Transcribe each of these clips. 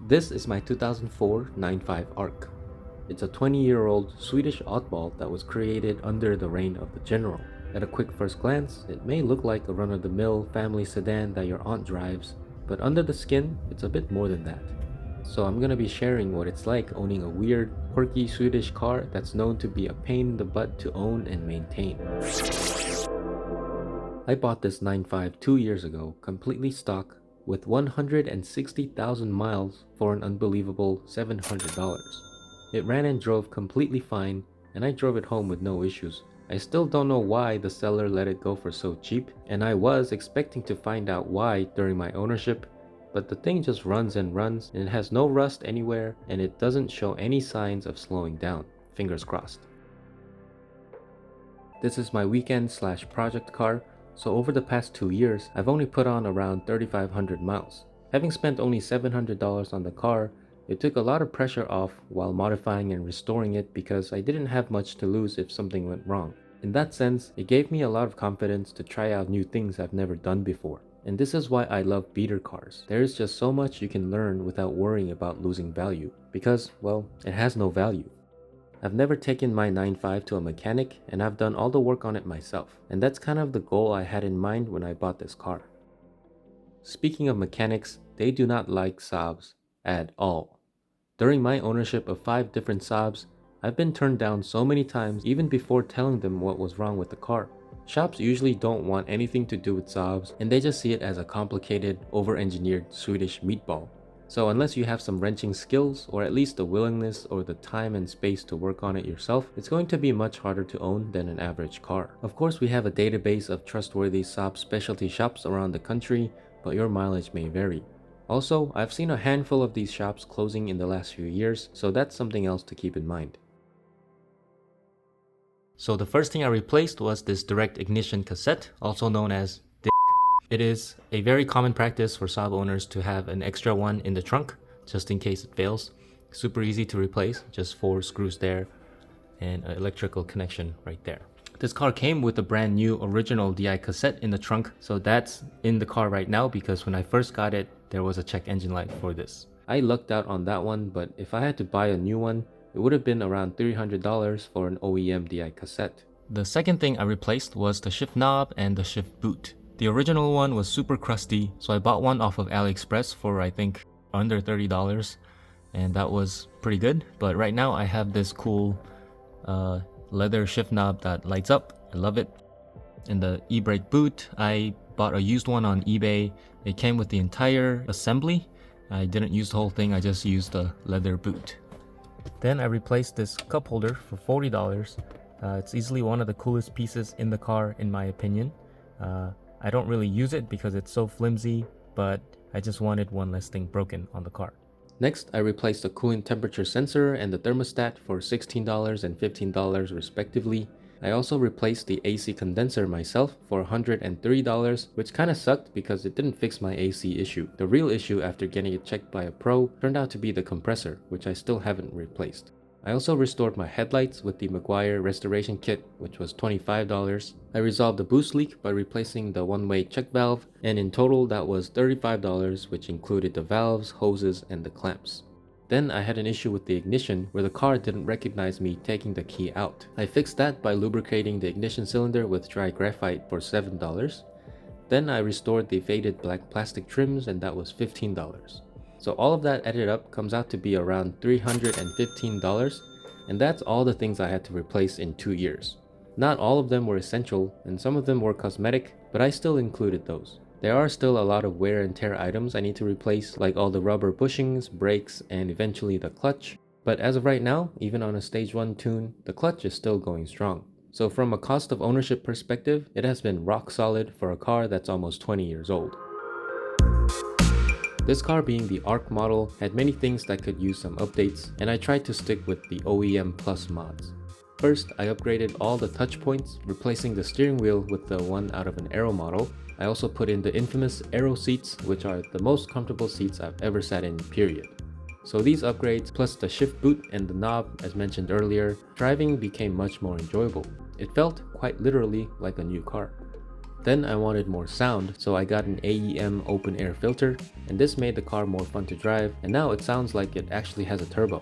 This is my 2004 95 Arc. It's a 20-year-old Swedish oddball that was created under the reign of the general. At a quick first glance, it may look like a run-of-the-mill family sedan that your aunt drives, but under the skin, it's a bit more than that. So I'm gonna be sharing what it's like owning a weird, quirky Swedish car that's known to be a pain in the butt to own and maintain. I bought this 95 2 years ago, completely stock, with 160,000 miles for an unbelievable $700. It ran and drove completely fine, and I drove it home with no issues. I still don't know why the seller let it go for so cheap, and I was expecting to find out why during my ownership, but the thing just runs and runs, and it has no rust anywhere, and it doesn't show any signs of slowing down. Fingers crossed. This is my weekend/project car, so over the past 2 years, I've only put on around 3,500 miles. Having spent only $700 on the car, it took a lot of pressure off while modifying and restoring it because I didn't have much to lose if something went wrong. In that sense, it gave me a lot of confidence to try out new things I've never done before. And this is why I love beater cars. There is just so much you can learn without worrying about losing value, because, well, it has no value. I've never taken my 95 to a mechanic, and I've done all the work on it myself, and that's kind of the goal I had in mind when I bought this car. Speaking of mechanics, they do not like Saabs at all. During my ownership of 5 different Saabs, I've been turned down so many times even before telling them what was wrong with the car. Shops usually don't want anything to do with Saabs, and they just see it as a complicated, over-engineered Swedish meatball. So unless you have some wrenching skills, or at least the willingness or the time and space to work on it yourself, it's going to be much harder to own than an average car. Of course, we have a database of trustworthy Saab specialty shops around the country, but your mileage may vary. Also, I've seen a handful of these shops closing in the last few years, so that's something else to keep in mind. So the first thing I replaced was this direct ignition cassette, also known as DIC. It is a very common practice for Saab owners to have an extra one in the trunk, just in case it fails. Super easy to replace, just 4 screws there and an electrical connection right there. This car came with a brand new original DI cassette in the trunk, so that's in the car right now because when I first got it, there was a check engine light for this. I lucked out on that one, but if I had to buy a new one, it would have been around $300 for an OEM DI cassette. The second thing I replaced was the shift knob and the shift boot. The original one was super crusty, so I bought one off of AliExpress for I think under $30, and that was pretty good. But right now I have this cool leather shift knob that lights up. I love it. And the e-brake boot, I bought a used one on eBay. It came with the entire assembly. I didn't use the whole thing, I just used the leather boot. Then I replaced this cup holder for $40. It's easily one of the coolest pieces in the car in my opinion. I don't really use it because it's so flimsy, but I just wanted one less thing broken on the car. Next, I replaced the coolant temperature sensor and the thermostat for $16 and $15 respectively. I also replaced the AC condenser myself for $103, which kinda sucked because it didn't fix my AC issue. The real issue after getting it checked by a pro turned out to be the compressor, which I still haven't replaced. I also restored my headlights with the Maguire restoration kit, which was $25. I resolved the boost leak by replacing the one-way check valve, and in total that was $35, which included the valves, hoses, and the clamps. Then I had an issue with the ignition where the car didn't recognize me taking the key out. I fixed that by lubricating the ignition cylinder with dry graphite for $7. Then I restored the faded black plastic trims, and that was $15. So all of that added up comes out to be around $315, and that's all the things I had to replace in 2 years. Not all of them were essential, and some of them were cosmetic, but I still included those. There are still a lot of wear and tear items I need to replace, like all the rubber bushings, brakes, and eventually the clutch. But as of right now, even on a stage 1 tune, the clutch is still going strong. So from a cost of ownership perspective, it has been rock solid for a car that's almost 20 years old. This car, being the Arc model, had many things that could use some updates, and I tried to stick with the OEM Plus mods. First, I upgraded all the touch points, replacing the steering wheel with the one out of an Aero model. I also put in the infamous Aero seats, which are the most comfortable seats I've ever sat in, period. So these upgrades, plus the shift boot and the knob as mentioned earlier, driving became much more enjoyable. It felt quite literally like a new car. Then I wanted more sound, so I got an AEM open air filter, and this made the car more fun to drive, and now it sounds like it actually has a turbo.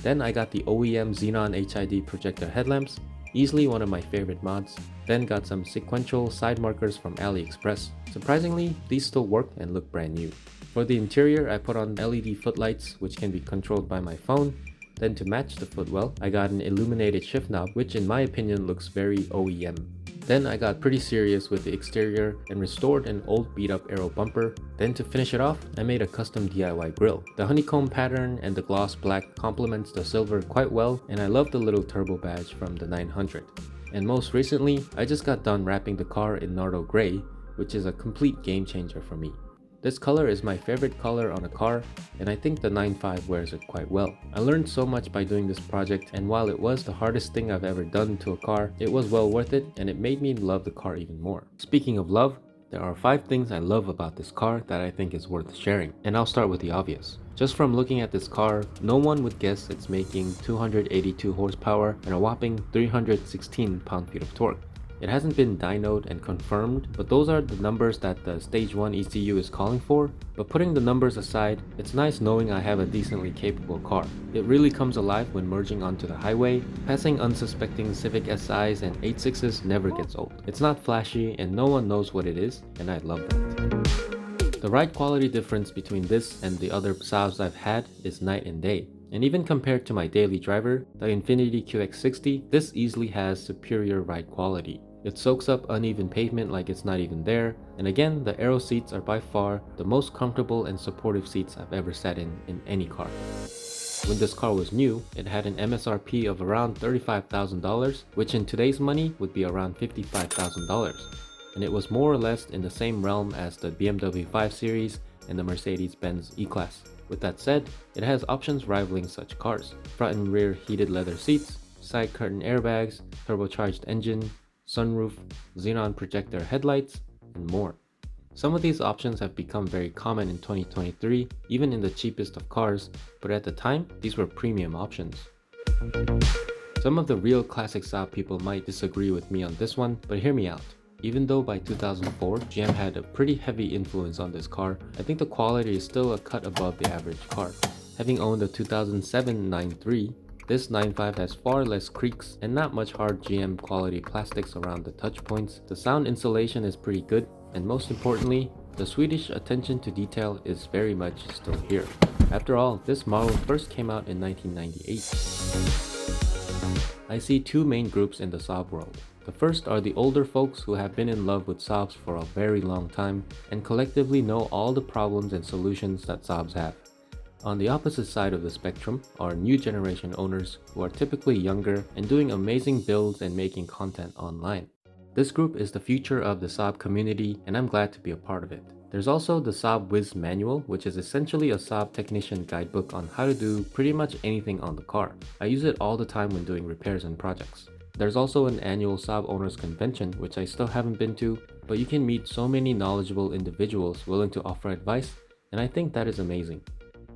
Then I got the OEM Xenon HID projector headlamps, easily one of my favorite mods. Then got some sequential side markers from AliExpress. Surprisingly, these still work and look brand new. For the interior, I put on LED footlights which can be controlled by my phone. Then to match the footwell, I got an illuminated shift knob which in my opinion looks very OEM. Then I got pretty serious with the exterior and restored an old beat up aero bumper. Then to finish it off, I made a custom DIY grille. The honeycomb pattern and the gloss black complements the silver quite well, and I love the little turbo badge from the 900. And most recently, I just got done wrapping the car in Nardo Gray, which is a complete game changer for me. This color is my favorite color on a car, and I think the 9.5 wears it quite well. I learned so much by doing this project, and while it was the hardest thing I've ever done to a car, it was well worth it, and it made me love the car even more. Speaking of love, there are 5 things I love about this car that I think is worth sharing, and I'll start with the obvious. Just from looking at this car, no one would guess it's making 282 horsepower and a whopping 316 pound-feet of torque. It hasn't been dynoed and confirmed, but those are the numbers that the Stage 1 ECU is calling for. But putting the numbers aside, it's nice knowing I have a decently capable car. It really comes alive when merging onto the highway. Passing unsuspecting Civic SIs and 8.6s never gets old. It's not flashy and no one knows what it is, and I love that. The ride quality difference between this and the other Saabs I've had is night and day. And even compared to my daily driver, the Infiniti QX60, this easily has superior ride quality. It soaks up uneven pavement like it's not even there, and again, the aero seats are by far the most comfortable and supportive seats I've ever sat in any car. When this car was new, it had an MSRP of around $35,000, which in today's money would be around $55,000. And it was more or less in the same realm as the BMW 5 Series and the Mercedes-Benz E-Class. With that said, it has options rivaling such cars. Front and rear heated leather seats, side curtain airbags, turbocharged engine, sunroof, xenon projector headlights, and more. Some of these options have become very common in 2023, even in the cheapest of cars, but at the time, these were premium options. Some of the real classic Saab people might disagree with me on this one, but hear me out. Even though by 2004, GM had a pretty heavy influence on this car, I think the quality is still a cut above the average car. Having owned the 2007 9.3, this 9.5 has far less creaks and not much hard GM quality plastics around the touch points. The sound insulation is pretty good, and most importantly, the Swedish attention to detail is very much still here. After all, this model first came out in 1998. I see 2 main groups in the Saab world. The first are the older folks who have been in love with Saabs for a very long time and collectively know all the problems and solutions that Saabs have. On the opposite side of the spectrum are new generation owners who are typically younger and doing amazing builds and making content online. This group is the future of the Saab community, and I'm glad to be a part of it. There's also the Saab Wiz manual, which is essentially a Saab technician guidebook on how to do pretty much anything on the car. I use it all the time when doing repairs and projects. There's also an annual Saab Owners Convention, which I still haven't been to, but you can meet so many knowledgeable individuals willing to offer advice, and I think that is amazing.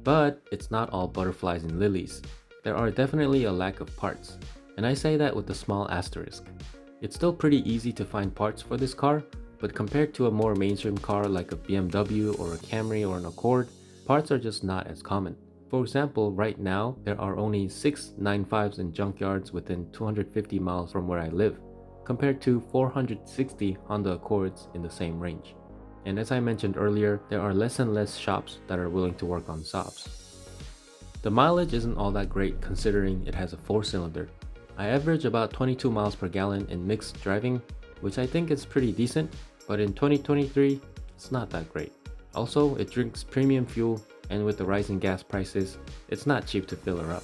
But it's not all butterflies and lilies. There are definitely a lack of parts, and I say that with a small asterisk. It's still pretty easy to find parts for this car, but compared to a more mainstream car like a BMW or a Camry or an Accord, parts are just not as common. For example, right now, there are only 6 9.5s in junkyards within 250 miles from where I live, compared to 460 Honda Accords in the same range. And as I mentioned earlier, there are less and less shops that are willing to work on Saabs. The mileage isn't all that great considering it has a 4-cylinder. I average about 22 miles per gallon in mixed driving, which I think is pretty decent, but in 2023, it's not that great. Also, it drinks premium fuel, and with the rising gas prices, it's not cheap to fill her up.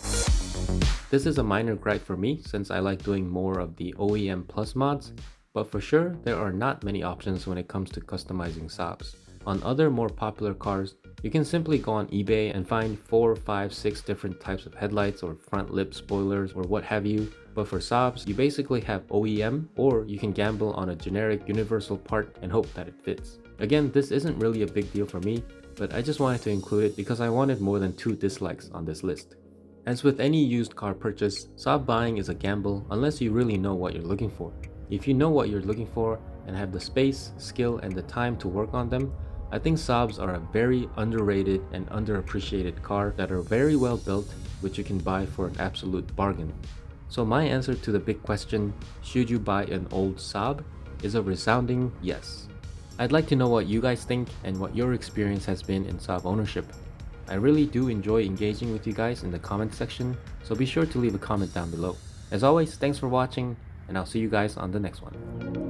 This is a minor gripe for me since I like doing more of the OEM Plus mods, but for sure, there are not many options when it comes to customizing Saabs. On other more popular cars, you can simply go on eBay and find 4, 5, 6 different types of headlights or front lip spoilers or what have you, but for Saabs, you basically have OEM, or you can gamble on a generic universal part and hope that it fits. Again, this isn't really a big deal for me, but I just wanted to include it because I wanted more than 2 dislikes on this list. As with any used car purchase, Saab buying is a gamble unless you really know what you're looking for. If you know what you're looking for and have the space, skill, and the time to work on them, I think Saabs are a very underrated and underappreciated car that are very well built, which you can buy for an absolute bargain. So my answer to the big question, should you buy an old Saab, is a resounding yes. I'd like to know what you guys think and what your experience has been in Saab ownership. I really do enjoy engaging with you guys in the comment section, so be sure to leave a comment down below. As always, thanks for watching, and I'll see you guys on the next one.